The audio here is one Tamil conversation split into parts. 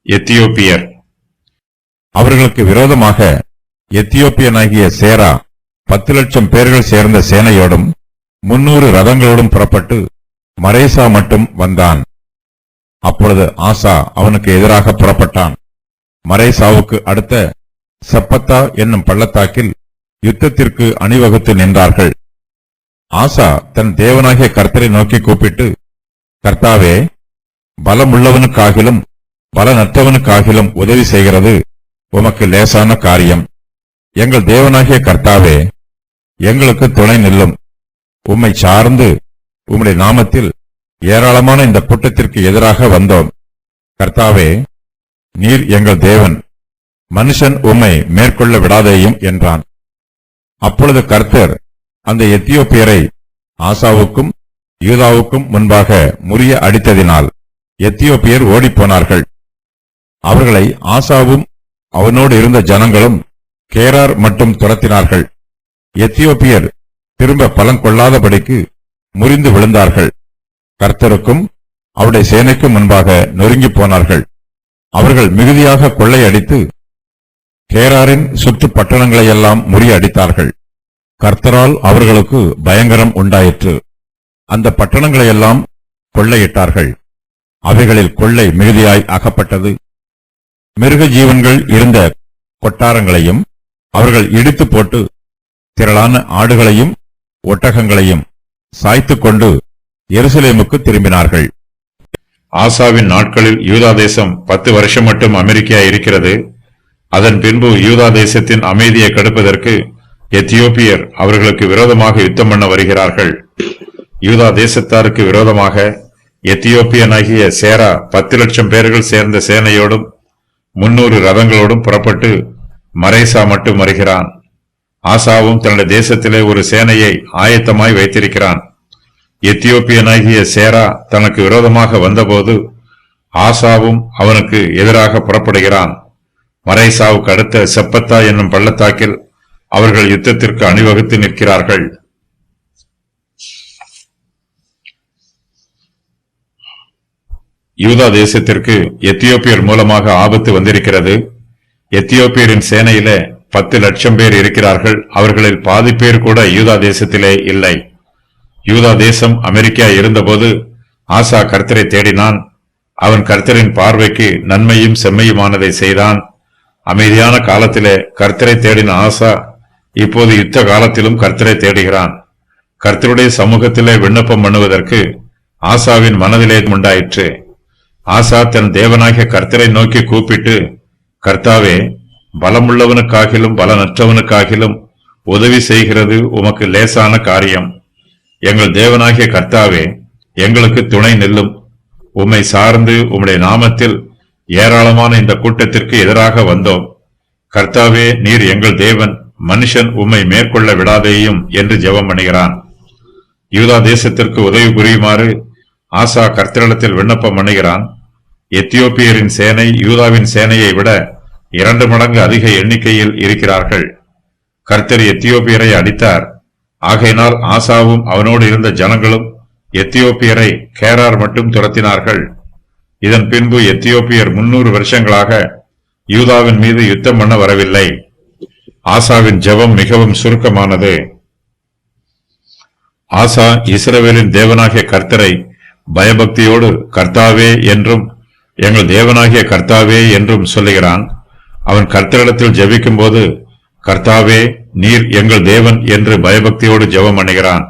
எத்தியோப்பியர். அவர்களுக்கு விரோதமாக எத்தியோப்பியனாகிய சேரா 10,00,000 பேர்கள் சேர்ந்த சேனையோடும் 300 ரதங்களோடும் புறப்பட்டு மரேசா மட்டும் வந்தான். அப்பொழுது ஆசா அவனுக்கு எதிராக புறப்பட்டான். மரேசாவுக்கு அடுத்த சப்பத்தா என்னும் பள்ளத்தாக்கில் யுத்தத்திற்கு அணிவகுத்து நின்றார்கள். ஆசா தன் தேவனாகிய கர்த்தரை நோக்கி கூப்பிட்டு, கர்த்தாவே, பலமுள்ளவனுக்காகிலும் பலனற்றவனுக்காகிலும் உதவி செய்கிறது உமக்கு லேசான காரியம். எங்கள் தேவனாகிய கர்த்தாவே, எங்களுக்கு துணை நில்லும். உம்மை சார்ந்து உம்முடைய நாமத்தில் ஏராளமான இந்த கூட்டத்திற்கு எதிராக வந்தோம். கர்த்தாவே, நீர் எங்கள் தேவன், மனுஷன் உம்மை மேற்கொள்ள விடாதேயும் என்றான். அப்பொழுது கர்த்தர் அந்த எத்தியோப்பியரை ஆசாவுக்கும் யூதாவுக்கும் முன்பாக முறிய அடித்ததினால் எத்தியோப்பியர் ஓடிப்போனார்கள். அவர்களை ஆசாவும் அவனோடு இருந்த ஜனங்களும் கேரார் மட்டும் துரத்தினார்கள். எத்தியோப்பியர் திரும்ப பலன் கொள்ளாதபடிக்கு முறிந்து விழுந்தார்கள். கர்த்தருக்கும் அவருடைய சேனைக்கும் முன்பாக நொறுங்கி போனார்கள். அவர்கள் மிகுதியாக கொள்ளையடித்து கேராரின் சுற்று பட்டணங்களையெல்லாம் முறியடித்தார்கள். கர்த்தரால் அவர்களுக்கு பயங்கரம் உண்டாயிற்று. அந்த பட்டணங்களையெல்லாம் கொள்ளையிட்டார்கள். அவைகளில் கொள்ளை மிகுதியாய் அகப்பட்டது. மிருக ஜீவன்கள் இருந்த கொட்டாரங்களையும் அவர்கள் இடித்து போட்டு திரளான ஆடுகளையும் ஒட்டகங்களையும் சாய்த்துக் கொண்டு எருசலேமுக்கு திரும்பினார்கள். ஆசாவின் நாட்களில் யூதா தேசம் 10 வருஷம் மட்டும் அமெரிக்கா இருக்கிறது. அதன் பின்பு யூதா தேசத்தின் அமைதியை கெடுப்பதற்கு எத்தியோப்பியர் அவர்களுக்கு விரோதமாக யுத்தம் பண்ண வருகிறார்கள். யூதா தேசத்தாருக்கு விரோதமாக எத்தியோப்பியனாகிய சேரா 10,00,000 பேர்கள் சேர்ந்த சேனையோடும் 300 ரதங்களோடும் புறப்பட்டு மரேசா மட்டும் வருகிறான். ஆசாவும் தன்னுடைய தேசத்திலே ஒரு சேனையை ஆயத்தமாய் வைத்திருக்கிறான். எத்தியோப்பியனாகிய சேரா தனக்கு விரோதமாக வந்தபோது ஆசாவும் அவனுக்கு எதிராக புறப்படுகிறான். மரேசாவுக்கு அடுத்த செப்பத்தா என்னும் பள்ளத்தாக்கில் அவர்கள் யுத்தத்திற்கு அணிவகுத்து நிற்கிறார்கள். யூதா தேசத்திற்கு எத்தியோப்பியர் மூலமாக ஆபத்து வந்திருக்கிறது. எத்தியோப்பியரின் சேனையில 10,00,000 பேர் இருக்கிறார்கள். அவர்களில் பாதி பேர் கூட யூதா தேசத்திலே இல்லை. யூதா தேசம் அமெரிக்கா இருந்தபோது ஆசா கர்த்தரை தேடினான். அவன் கர்த்தரின் பார்வைக்கு நன்மையும் செம்மையுமானதை செய்தான். அமைதியான காலத்திலே கர்த்தரை தேடின ஆசா இப்போது யுத்த காலத்திலும் கர்த்தரை தேடுகிறான். கர்த்தருடைய சமூகத்திலே விண்ணப்பம் பண்ணுவதற்கு ஆசாவின் மனதிலே உண்டாயிற்று. ஆசா தன் தேவனாகிய கர்த்தரை நோக்கி கூப்பிட்டு, கர்த்தாவே, பலமுள்ளவனுக்காகிலும் பலனற்றவனுக்காகிலும் உதவி செய்கிறது உமக்கு லேசான காரியம். எங்கள் தேவனாகிய கர்த்தாவே, எங்களுக்கு துணை நில்லும். உம்மை சார்ந்து உம்முடைய நாமத்தில் ஏராளமான இந்த கூட்டத்திற்கு எதிராக வந்தோம். கர்த்தாவே, நீர் எங்கள் தேவன், மனுஷன் உம்மை மேற்கொள்ள விடாதேயும் என்று ஜெபம் பண்ணுகிறான். யூதா தேசத்திற்கு உதவி புரியுமாறு ஆசா கர்த்தரிடத்தில் விண்ணப்பம் பண்ணுகிறான். எத்தியோப்பியரின் சேனை யூதாவின் சேனையை விட 2 மடங்கு அதிக எண்ணிக்கையில் இருக்கிறார்கள். கர்த்தர் எத்தியோப்பியரை அடித்தார். ஆகையினால் ஆசாவும் அவனோடு இருந்த ஜனங்களும் எத்தியோப்பியரை கேரார் மட்டும் துரத்தினார்கள். இதன் பின்பு எத்தியோப்பியர் 300 வருஷங்களாக யூதாவின் மீது யுத்தம் பண்ண வரவில்லை. ஆசாவின் ஜெபம் மிகவும் சுருக்கமானது. ஆசா இஸ்ரவேலின் தேவனாகிய கர்த்தரை பயபக்தியோடு கர்த்தாவே என்றும் எங்கள் தேவனாகிய கர்த்தாவே என்றும் சொல்லுகிறான். அவன் கர்த்தரிடத்தில் ஜெபிக்கும் போது கர்த்தாவே, நீர் எங்கள் தேவன் என்று பயபக்தியோடு ஜெபம் பண்ணுகிறான்.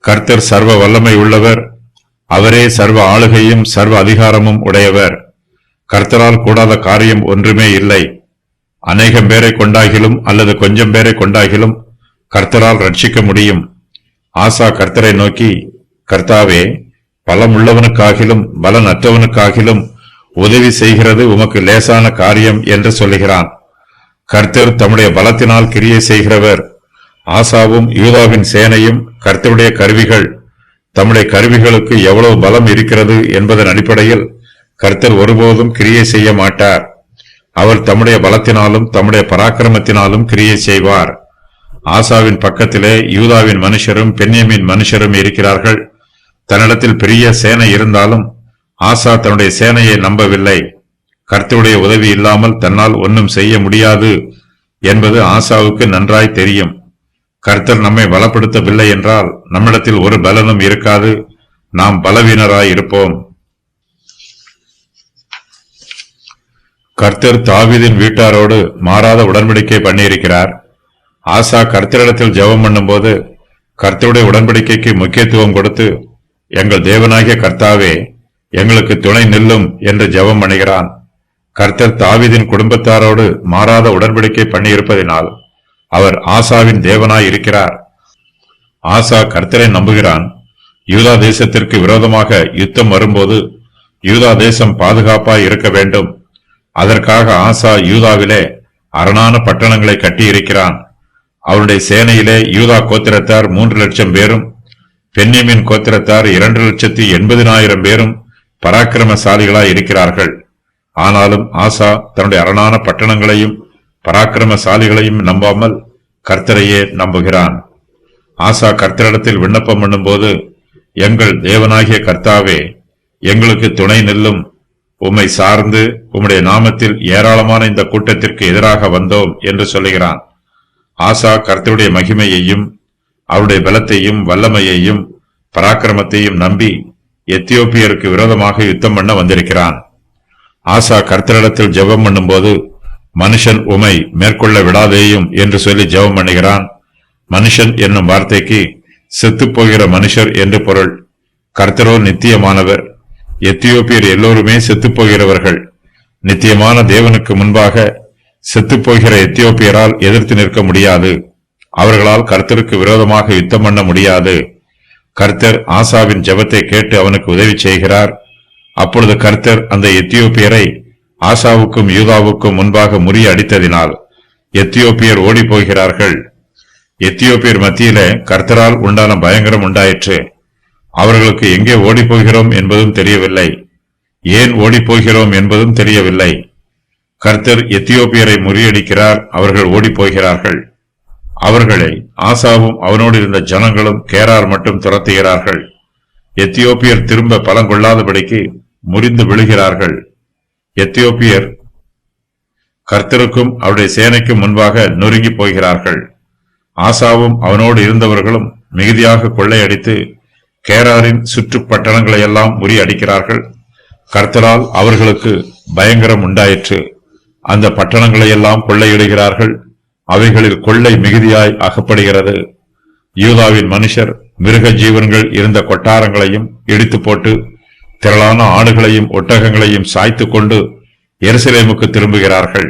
கர்த்தர் சர்வ வல்லமை உள்ளவர். அவரே சர்வ ஆளுகையும் சர்வ அதிகாரமும் உடையவர். கர்த்தரால் கூடாத காரியம் ஒன்றுமே இல்லை. அநேகம் பேரை கொண்டாகிலும் அல்லது கொஞ்சம் பேரை கொண்டாகிலும் கர்த்தரால் ரட்சிக்க முடியும். ஆசா கர்த்தரை நோக்கி, கர்த்தாவே, பலமுள்ளவனுக்காகிலும் பலனற்றவனுக்காகிலும் உதவி செய்கிறது உமக்கு லேசான காரியம் என்று சொல்லுகிறான். கர்த்தர் தம்முடைய பலத்தினால் கிரியை செய்கிறவர். ஆசாவும் யூதாவின் சேனையும் கர்த்தருடைய கருவிகள். தம்முடைய கருவிகளுக்கு எவ்வளவு பலம் இருக்கிறது என்பதன் அடிப்படையில் கர்த்தர் ஒருபோதும் கிரியை செய்ய மாட்டார். அவர் தம்முடைய பலத்தினாலும் தம்முடைய பராக்கிரமத்தினாலும் கிரியை செய்வார். ஆசாவின் பக்கத்திலே யூதாவின் மனுஷரும் பென்யமீன் மனுஷரும் இருக்கிறார்கள். தன்னிடத்தில் பெரிய சேனை இருந்தாலும் ஆசா தன்னுடைய சேனையை நம்பவில்லை. கர்த்தருடைய உதவி இல்லாமல் தன்னால் ஒன்றும் செய்ய முடியாது என்பது ஆசாவுக்கு நன்றாய் தெரியும். கர்த்தர் நம்மை பலப்படுத்தவில்லை என்றால் நம்மிடத்தில் ஒரு பலனும் இருக்காது, நாம் பலவீனராய் இருப்போம். கர்த்தர் தாவீதின் வீட்டாரோடு மாறாத உடன்படிக்கை பண்ணியிருக்கிறார். ஆசா கர்த்தரிடத்தில் ஜெபம் பண்ணும்போது கர்த்தருடைய உடன்படிக்கைக்கு முக்கியத்துவம் கொடுத்து, எங்கள் தேவனாகிய கர்த்தாவே எங்களுக்கு துணை நில்லும் என்று ஜெபம் பண்ணுகிறான். கர்த்தர் தாவீதின் குடும்பத்தாரோடு மாறாத உடன்படிக்கை பண்ணியிருப்பதினால் அவர் ஆசாவின் தேவனாய் இருக்கிறார். ஆசா கர்த்தரை நம்புகிறான். யூதா தேசத்திற்கு விரோதமாக யுத்தம் வரும்போது யூதா தேசம் பாதுகாப்பாய் இருக்க வேண்டும். அதற்காக ஆசா யூதாவிலே அரணான பட்டணங்களை கட்டியிருக்கிறான். அவருடைய சேனையிலே யூதா கோத்திரத்தார் 3 லட்சம் பேரும், பென்யமீன் கோத்திரத்தார் 2,80,000 பேரும் பராக்கிரமசாலிகளாய் இருக்கிறார்கள். ஆனாலும் ஆசா தன்னுடைய அரணான பட்டணங்களையும் பராக்கிரமசாலிகளையும் நம்பாமல் கர்த்தரையே நம்புகிறான். ஆசா கர்த்தரிடத்தில் விண்ணப்பம் பண்ணும்போது, எங்கள் தேவனாகிய கர்த்தாவே எங்களுக்கு துணை நில்லும், உம்மை சார்ந்து உம்முடைய நாமத்தில் ஏராளமான இந்த கூட்டத்திற்கு எதிராக வந்தோம் என்று சொல்லுகிறான். ஆசா கர்த்தருடைய மகிமையையும் அவருடைய பலத்தையும் வல்லமையையும் பராக்கிரமத்தையும் நம்பி எத்தியோப்பியருக்கு விரோதமாக யுத்தம் பண்ண வந்திருக்கிறான். ஆசா கர்த்தரிடத்தில் ஜெபம் பண்ணும்போது, மனுஷன் உமை மேற்கொள்ள விடாதேயும் என்று சொல்லி ஜெபம் பண்ணுகிறான். மனுஷன் என்னும் வார்த்தைக்கு செத்துப்போகிற மனுஷர் என்று பொருள். கர்த்தரோ நித்தியமானவர். எத்தியோப்பியர் எல்லோருமே செத்துப்போகிறவர்கள். நித்தியமான தேவனுக்கு முன்பாக செத்துப்போகிற எத்தியோப்பியரால் எதிர்த்து நிற்க முடியாது. அவர்களால் கர்த்தருக்கு விரோதமாக யுத்தம் பண்ண முடியாது. கர்த்தர் ஆசாவின் ஜெபத்தை கேட்டு அவனுக்கு உதவி செய்கிறார். அப்பொழுது கர்த்தர் அந்த எத்தியோப்பியரை ஆசாவுக்கும் யூதாவுக்கும் முன்பாக முறியடித்ததினால் எத்தியோப்பியர் ஓடி போகிறார்கள். எத்தியோப்பியர் மத்தியிலே கர்த்தரால் உண்டான பயங்கரம் உண்டாயிற்று. அவர்களுக்கு எங்கே ஓடி போகிறோம் என்பதும் தெரியவில்லை, ஏன் ஓடி போகிறோம் என்பதும் தெரியவில்லை. கர்த்தர் எத்தியோப்பியரை முறியடிக்கிறார். அவர்கள் ஓடி போகிறார்கள். அவர்களை ஆசாவும் அவனோடு இருந்த ஜனங்களும் கேரார் மட்டும் துரத்துகிறார்கள். எத்தியோப்பியர் திரும்ப பலங்கொள்ளாதபடிக்கு முறிந்து விழுகிறார்கள். எத்தியோப்பியர் கர்த்தருக்கும் அவருடைய சேனைக்கும் முன்பாக நொறுங்கி போகிறார்கள். ஆசாவும் அவனோடு இருந்தவர்களும் மிகுதியாக கொள்ளையடித்து கேராரின் சுற்றுப்பட்டணங்களையெல்லாம் முறியடிக்கிறார்கள். கர்த்தரால் அவர்களுக்கு பயங்கரம் உண்டாயிற்று. அந்த பட்டணங்களையெல்லாம் கொள்ளையிடுகிறார்கள். அவைகளில் கொள்ளை மிகுதியாய் அகப்படுகிறது. யூதாவின் மனுஷர் மிருக ஜீவன்கள் இருந்த கொட்டாரங்களையும் இடித்து போட்டு திரளான ஆடுகளையும் ஒட்டகங்களையும் சாய்த்து கொண்டு எருசலேமுக்கு திரும்புகிறார்கள்.